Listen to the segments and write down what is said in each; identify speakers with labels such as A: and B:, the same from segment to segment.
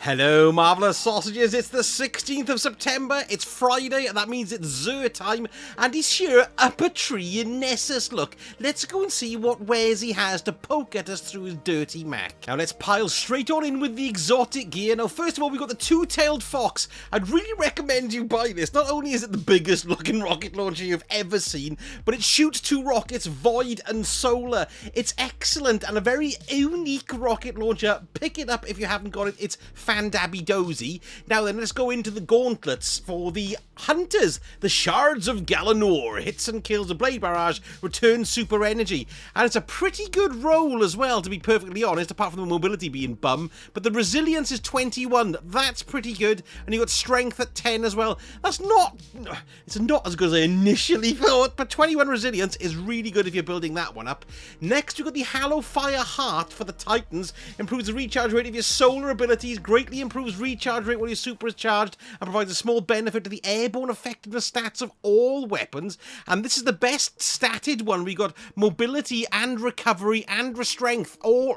A: Hello, marvellous sausages. It's the 16th of September. It's Friday, and that means it's Xur time. And he's here up a tree in Nessus. Look, let's go and see what wares he has to poke at us through his dirty Mac. Now, let's pile straight on in with the exotic gear. Now, first of all, we've got the two-tailed fox. I'd really recommend you buy this. Not only is it the biggest looking rocket launcher you've ever seen, but it shoots two rockets, Void and Solar. It's excellent and a very unique rocket launcher. Pick it up if you haven't got it. It's fan-dabby-dozy. Now then, let's go into the gauntlets for the hunters. The Shards of Galanor. Hits and kills a blade barrage, returns super energy. And it's a pretty good roll as well, to be perfectly honest, apart from the mobility being bum. But the resilience is 21. That's pretty good. And you've got strength at 10 as well. It's not as good as I initially thought, but 21 resilience is really good if you're building that one up. Next, you've got the Hallowfire Heart for the Titans. Improves the recharge rate of your solar abilities, greatly improves recharge rate while your super is charged, and provides a small benefit to the airborne effectiveness stats of all weapons. And this is the best statted one. We got mobility and recovery and restrength, all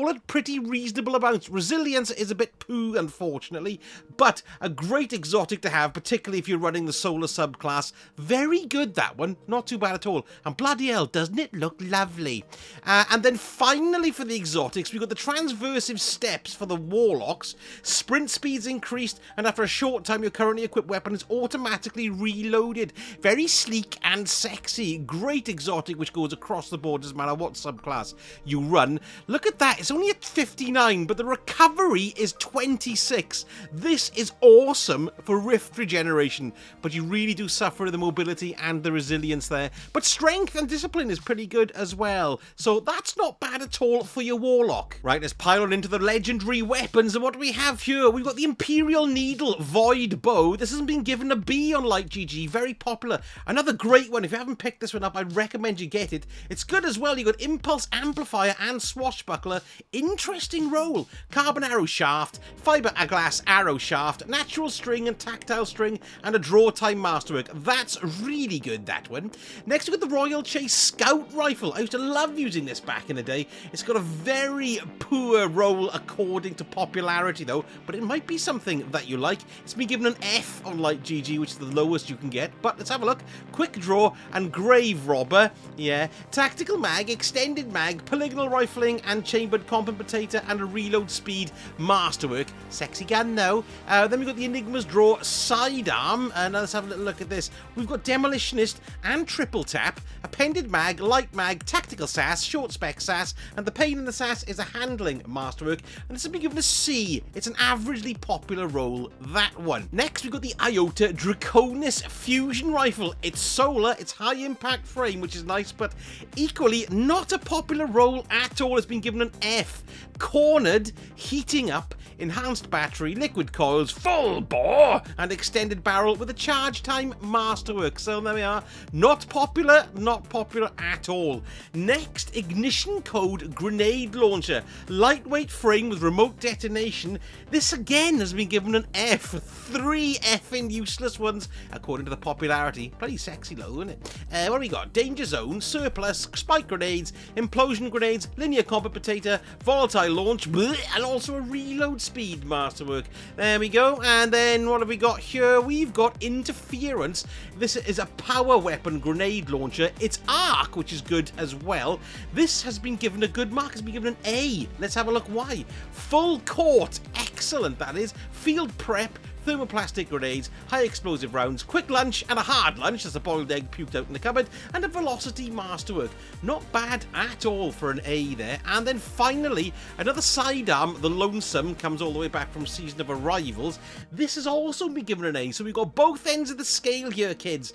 A: at pretty reasonable amounts. Resilience is a bit poo, unfortunately, but a great exotic to have, particularly if you're running the solar subclass. Very good, that one. Not too bad at all. And bloody hell, doesn't it look lovely? And then finally for the exotics, we've got the transversive steps for the warlocks. Sprint speed's increased, and after a short time your currently equipped weapon is automatically reloaded. Very sleek and sexy. Great exotic which goes across the board, doesn't matter what subclass you run. Look at that, it's only at 59, but the recovery is 26. This is awesome for rift regeneration, but you really do suffer the mobility and the resilience there. But strength and discipline is pretty good as well, so that's not bad at all for your warlock. Right, let's pile on into the legendary weapons, and what do we have here? We've got the Imperial Needle Void Bow. This hasn't been given a B on Light GG, very popular. Another great one. If you haven't picked this one up, I'd recommend you get it. It's good as well. You've got Impulse Amplifier and Swashbuckler. Interesting roll. Carbon Arrow Shaft, Fiber Glass Arrow Shaft, Natural String and Tactile String, and a Draw Time Masterwork. That's really good, that one. Next, we've got the Royal Chase Scout Rifle. I used to love using this back in the day. It's got a very poor roll according to popularity, though, but it might be something that you like. It's been given an F on Light GG, which is the lowest you can get, but let's have a look. Quick Draw and Grave Robber. Yeah. Tactical Mag, Extended Mag, Polygonal Rifling, and Chambered Compensator, and a Reload Speed Masterwork. Sexy gun, though. Then we've got the Enigma's Draw Sidearm, and let's have a little look at this. We've got Demolitionist and Triple Tap, Appended Mag, Light Mag, Tactical Sass, Short Spec Sass, and the Pain in the Sass is a Handling Masterwork, and this has been given a C. It's an averagely popular roll, that one. Next, we've got the Iota Draconis Fusion Rifle. It's solar, it's high impact frame, which is nice, but equally not a popular roll at all. It's been given an F. Cornered, heating up, enhanced battery, liquid coils, full bore, and extended barrel with a charge time masterwork. So there we are. Not popular at all. Next, Ignition Code Grenade Launcher. Lightweight frame with remote detonation. This again has been given an F. 3 effing useless ones according to the popularity. Bloody sexy low, isn't it? What have we got? Danger Zone, Surplus, Spike Grenades, Implosion Grenades, Linear Compensator, Volatile Launch, and also a Reload Speed Masterwork. There we go. And then what have we got here? We've got Interference. This is a power weapon grenade launcher. It's arc, which is good as well. This has been given a good mark. It's been given an A. Let's have a look why. Full Court. Excellent, that is. Field Prep, thermoplastic grenades, high explosive rounds, quick lunch and a hard lunch, that's a boiled egg puked out in the cupboard, and a velocity masterwork. Not bad at all for an A there. And then finally, another sidearm, the Lonesome, comes all the way back from Season of Arrivals. This has also been given an A, so we've got both ends of the scale here, kids.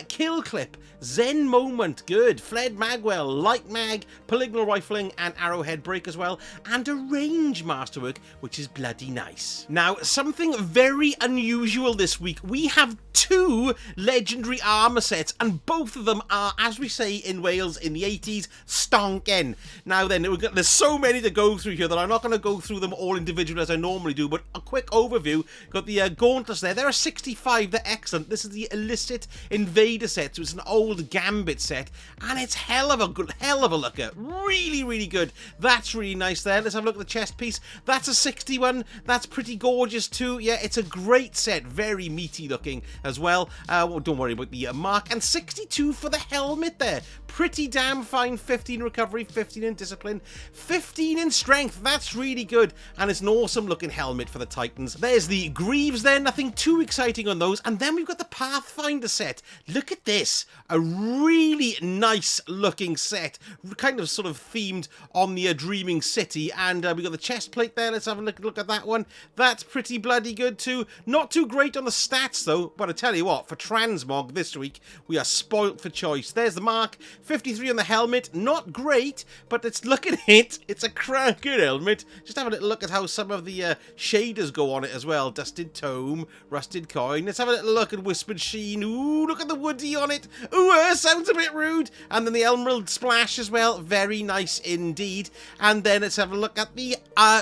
A: Kill Clip, Zen Moment, good. Fled Magwell, Light Mag, Polygonal Rifling, and Arrowhead Break as well, and a range masterwork, which is bloody nice. Now, something very unusual this week. We have 2 legendary armor sets, and both of them are, as we say in Wales in the 80s, stonken. Now then, there's so many to go through here that I'm not going to go through them all individually as I normally do, but a quick overview. Got the gauntlets there. They're a 65. They're excellent. This is the Illicit Invader set, so it's an old Gambit set, and it's hell of a looker. Really, really good. That's really nice there. Let's have a look at the chest piece. That's a 61. That's pretty gorgeous too. Yeah, it's a great set. Very meaty looking as well. Well, don't worry about the mark. And 62 for the helmet there. Pretty damn fine. 15 recovery, 15 in discipline, 15 in strength. That's really good. And it's an awesome looking helmet for the Titans. There's the greaves there. Nothing too exciting on those. And then we've got the Pathfinder set. Look at this. A really nice looking set. Kind of sort of themed on the Dreaming City. And we've got the chest plate there. Let's have a look at that one. That's pretty bloody good too. Not too great on the stats though. But I tell you what, for Transmog this week, we are spoilt for choice. There's the mark. 53 on the helmet. Not great, but look at it. It's a cracking helmet. Just have a little look at how some of the shaders go on it as well. Dusted Tome, Rusted Coin. Let's have a little look at Whispered Sheen. Ooh, look at the woody on it. Ooh, sounds a bit rude. And then the Emerald Splash as well. Very nice indeed. And then let's have a look at the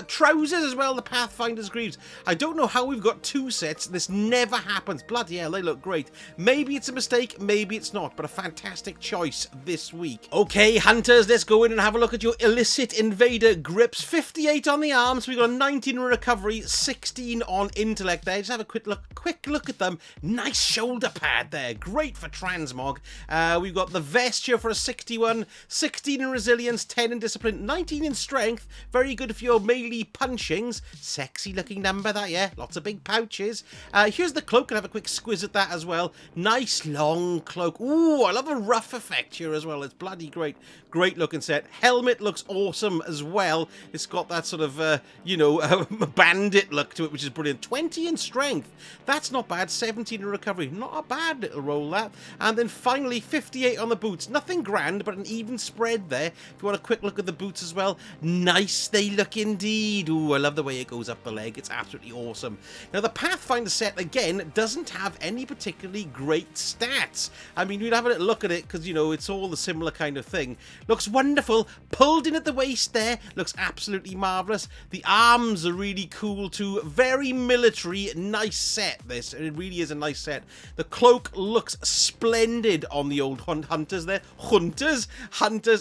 A: trousers as well. The Pathfinder's greaves. I don't know how we've got 2 sets. This never happens. Bloody hell, they look great. Maybe it's a mistake, maybe it's not, but a fantastic choice this week. Okay, hunters, let's go in and have a look at your Illicit Invader grips. 58 on the arms. We've got a 19 recovery, 16 on intellect there. Just have a quick look at them. Nice shoulder pad there. Great for Transmog. We've got the vest here for a 61, 16 in resilience, 10 in discipline, 19 in strength. Very good for your melee punchings. Sexy looking number that, yeah. Lots of big pouches. Here's the cloak. Can have a quick squiz at that as well. Nice long cloak. Ooh, I love the rough effect here as well. It's bloody great. Great looking set. Helmet looks awesome as well. It's got that sort of, you know, bandit look to it, which is brilliant. 20 in strength. That's not bad. 17 in recovery. Not a bad little roll, that. And then finally, 58 on the boots. Nothing grand, but an even spread there. If you want a quick look at the boots as well. Nice they look indeed. Ooh, I love the way it goes up the leg. It's absolutely awesome. Now, the Pathfinder set, again, doesn't have any particularly great stats. I mean, we'd have a little look at it because, you know, it's all the similar kind of thing. Looks wonderful. Pulled in at the waist there. Looks absolutely marvellous. The arms are really cool too. Very military. Nice set, this. It really is a nice set. The cloak looks splendid on the old hunters there. Hunters.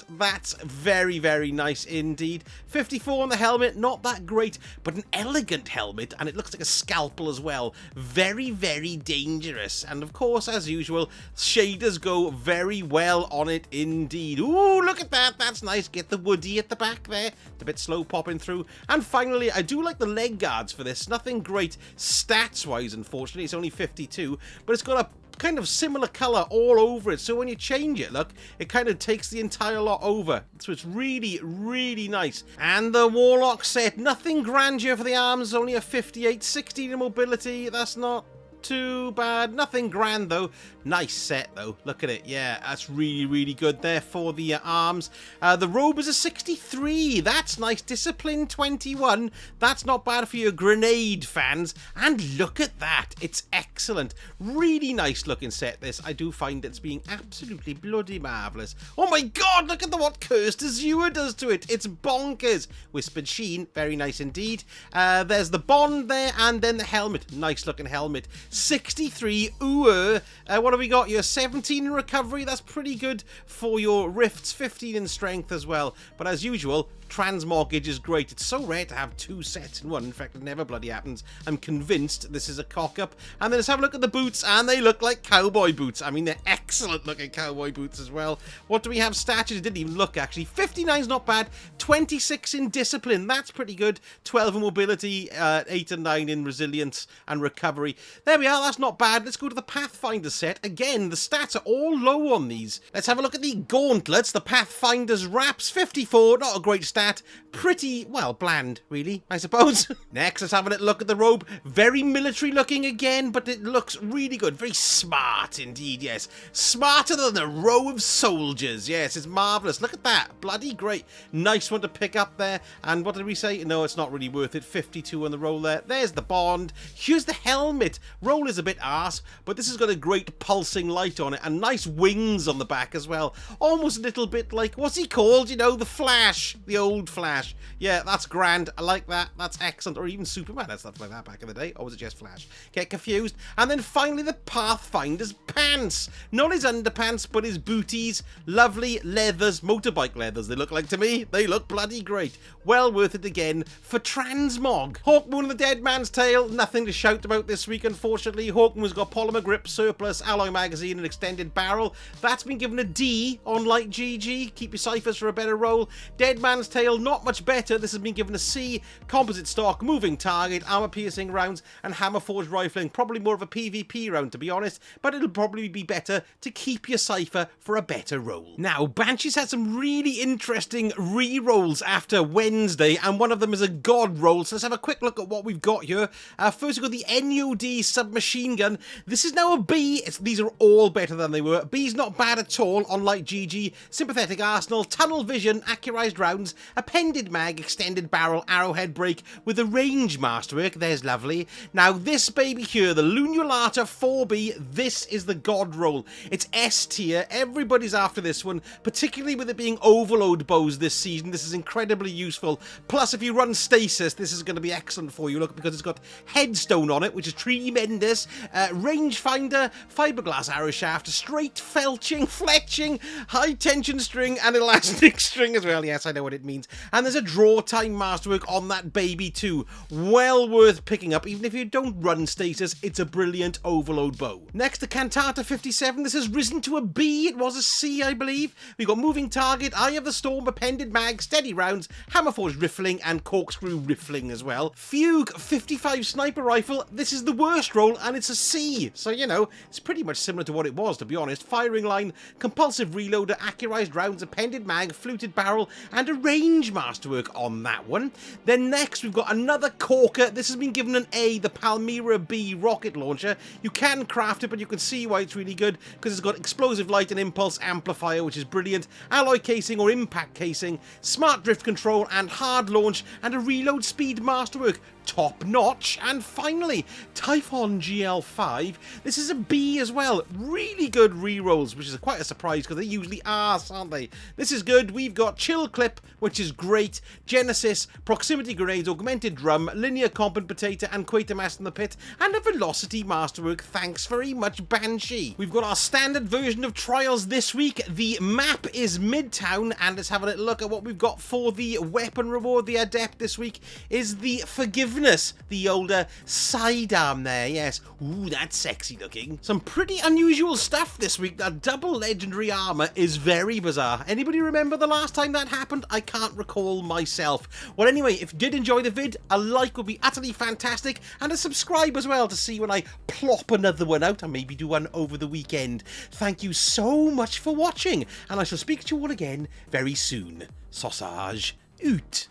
A: That's very, very nice indeed. 54 on the helmet. Not that great, but an elegant helmet. And it looks like a scalpel as well. Very, very dangerous. And of course, as usual, shaders go very well on it indeed. Ooh, look at that. That's nice. Get the woody at the back there. It's a bit slow popping through. And finally, I do like the leg guards for this. Nothing great stats-wise, unfortunately. It's only 52, but it's got a kind of similar colour all over it, so when you change it, look, it kind of takes the entire lot over, so it's really, really nice. And the Warlock set, nothing grand here for the arms, only a 58, 16 in mobility. That's not too bad. Nothing grand though. Nice set though. Look at it. Yeah, that's really, really good there for the arms. The robe is a 63. That's nice. Discipline 21. That's not bad for your grenade fans. And look at that. It's excellent. Really nice looking set, this. I do find it's being absolutely bloody marvellous. Oh my god, look at what Cursed Xur does to it. It's bonkers. Whispered Sheen. Very nice indeed. There's the bond there, and then the helmet. Nice looking helmet. 63. What have we got? You're 17 in recovery. That's pretty good for your rifts. 15 in strength as well. But as usual, Transmortgage is great. It's so rare to have 2 sets in one. In fact, it never bloody happens. I'm convinced this is a cock-up. And then let's have a look at the boots, and they look like cowboy boots. I mean, they're excellent looking cowboy boots as well. What do we have status? It didn't even look, actually. 59's not bad. 26 in discipline. That's pretty good. 12 in mobility, 8 and 9 in resilience and recovery. There we are. That's not bad. Let's go to the Pathfinder set. Again, the stats are all low on these. Let's have a look at the gauntlets. The Pathfinder's wraps. 54. Not a great stat. Pretty, well, bland, really, I suppose. Next, let's have a little look at the robe. Very military looking again, but it looks really good. Very smart indeed, yes. Smarter than a row of soldiers. Yes, it's marvellous. Look at that. Bloody great. Nice one to pick up there. And what did we say? No, it's not really worth it. 52 on the roll there. There's the bond. Here's the helmet. Roll is a bit arse, but this has got a great pulsing light on it and nice wings on the back as well. Almost a little bit like, what's he called? You know, the Flash. The old Flash. Yeah, that's grand. I like that. That's excellent. Or even Superman had stuff like that back in the day. Or was it just Flash? Get confused. And then finally the Pathfinder's pants. Not his underpants, but his booties. Lovely leathers. Motorbike leathers, they look like to me. They look bloody great. Well worth it again for Transmog. Hawkmoon and the Dead Man's Tale. Nothing to shout about this week, unfortunately. Hawkmoon's got polymer grip, surplus, alloy magazine, and extended barrel. That's been given a D on Light GG. Keep your ciphers for a better roll. Dead Man's Tale, not much better. This has been given a C. Composite stock, moving target, armor piercing rounds, and hammer forged rifling. Probably more of a PvP round, to be honest, but it'll probably be better to keep your cipher for a better roll. Now, Banshee's had some really interesting re-rolls after Wednesday, and one of them is a Godroll. So let's have a quick look at what we've got here. First, we've got the NUD submachine gun. This is now a B. These are all better than they were. B's not bad at all on Light GG. Sympathetic arsenal, tunnel vision, accurized rounds, appended mag, extended barrel, arrowhead break with a range masterwork. There's lovely. Now, this baby here, the Lunulata 4B, this is the Godroll. It's S tier. Everybody's after this one, particularly with it being overload bows this season. This is incredibly useful. Plus, if you run stasis, this is going to be excellent for you. Look, because it's got headstone on it, which is tremendous. Rangefinder, fiberglass arrow shaft, straight felching, fletching, high tension string, and elastic string as well. Yes, I know what it means. And there's a draw time masterwork on that baby too. Well worth picking up, even if you don't run stasis. It's a brilliant overload bow. Next, the Cantata 57. This has risen to a B. It was a C, I believe. We've got moving target, Eye of the Storm, appended mag, steady rounds, hammerforged riffling, and corkscrew riffling as well. Fugue 55 sniper rifle. This is the worst roll, and it's a C. So, you know, it's pretty much similar to what it was, to be honest. Firing line, compulsive reloader, accurized rounds, appended mag, fluted barrel, and a range masterwork on that one. Then next, we've got another corker. This has been given an A, the Palmyra B rocket launcher. You can craft it, but you can see why it's really good, because it's got explosive light and impulse amplifier, which is brilliant, alloy casing or impact casing, smart drift control and hard launch, and a reload speed masterwork. Top notch. And finally, Typhon GL5. This is a B as well. Really good rerolls, which is quite a surprise because they usually are, aren't they? This is good. We've got Chill Clip, which is great, Genesis, Proximity Grenades, Augmented Drum, Linear Compensator, and Quatermass in the Pit, and a Velocity Masterwork. Thanks very much, Banshee. We've got our standard version of Trials this week. The map is Midtown, and let's have a little look at what we've got for the weapon reward. The Adept this week is the Forgiveness, the older sidearm there, yes. Ooh, that's sexy looking. Some pretty unusual stuff this week. That double legendary armor is very bizarre. Anybody remember the last time that happened? I can't recall myself. Well, anyway, if you did enjoy the vid, a like would be utterly fantastic, and a subscribe as well to see when I plop another one out, and maybe do one over the weekend. Thank you so much for watching, and I shall speak to you all again very soon. Sausage out.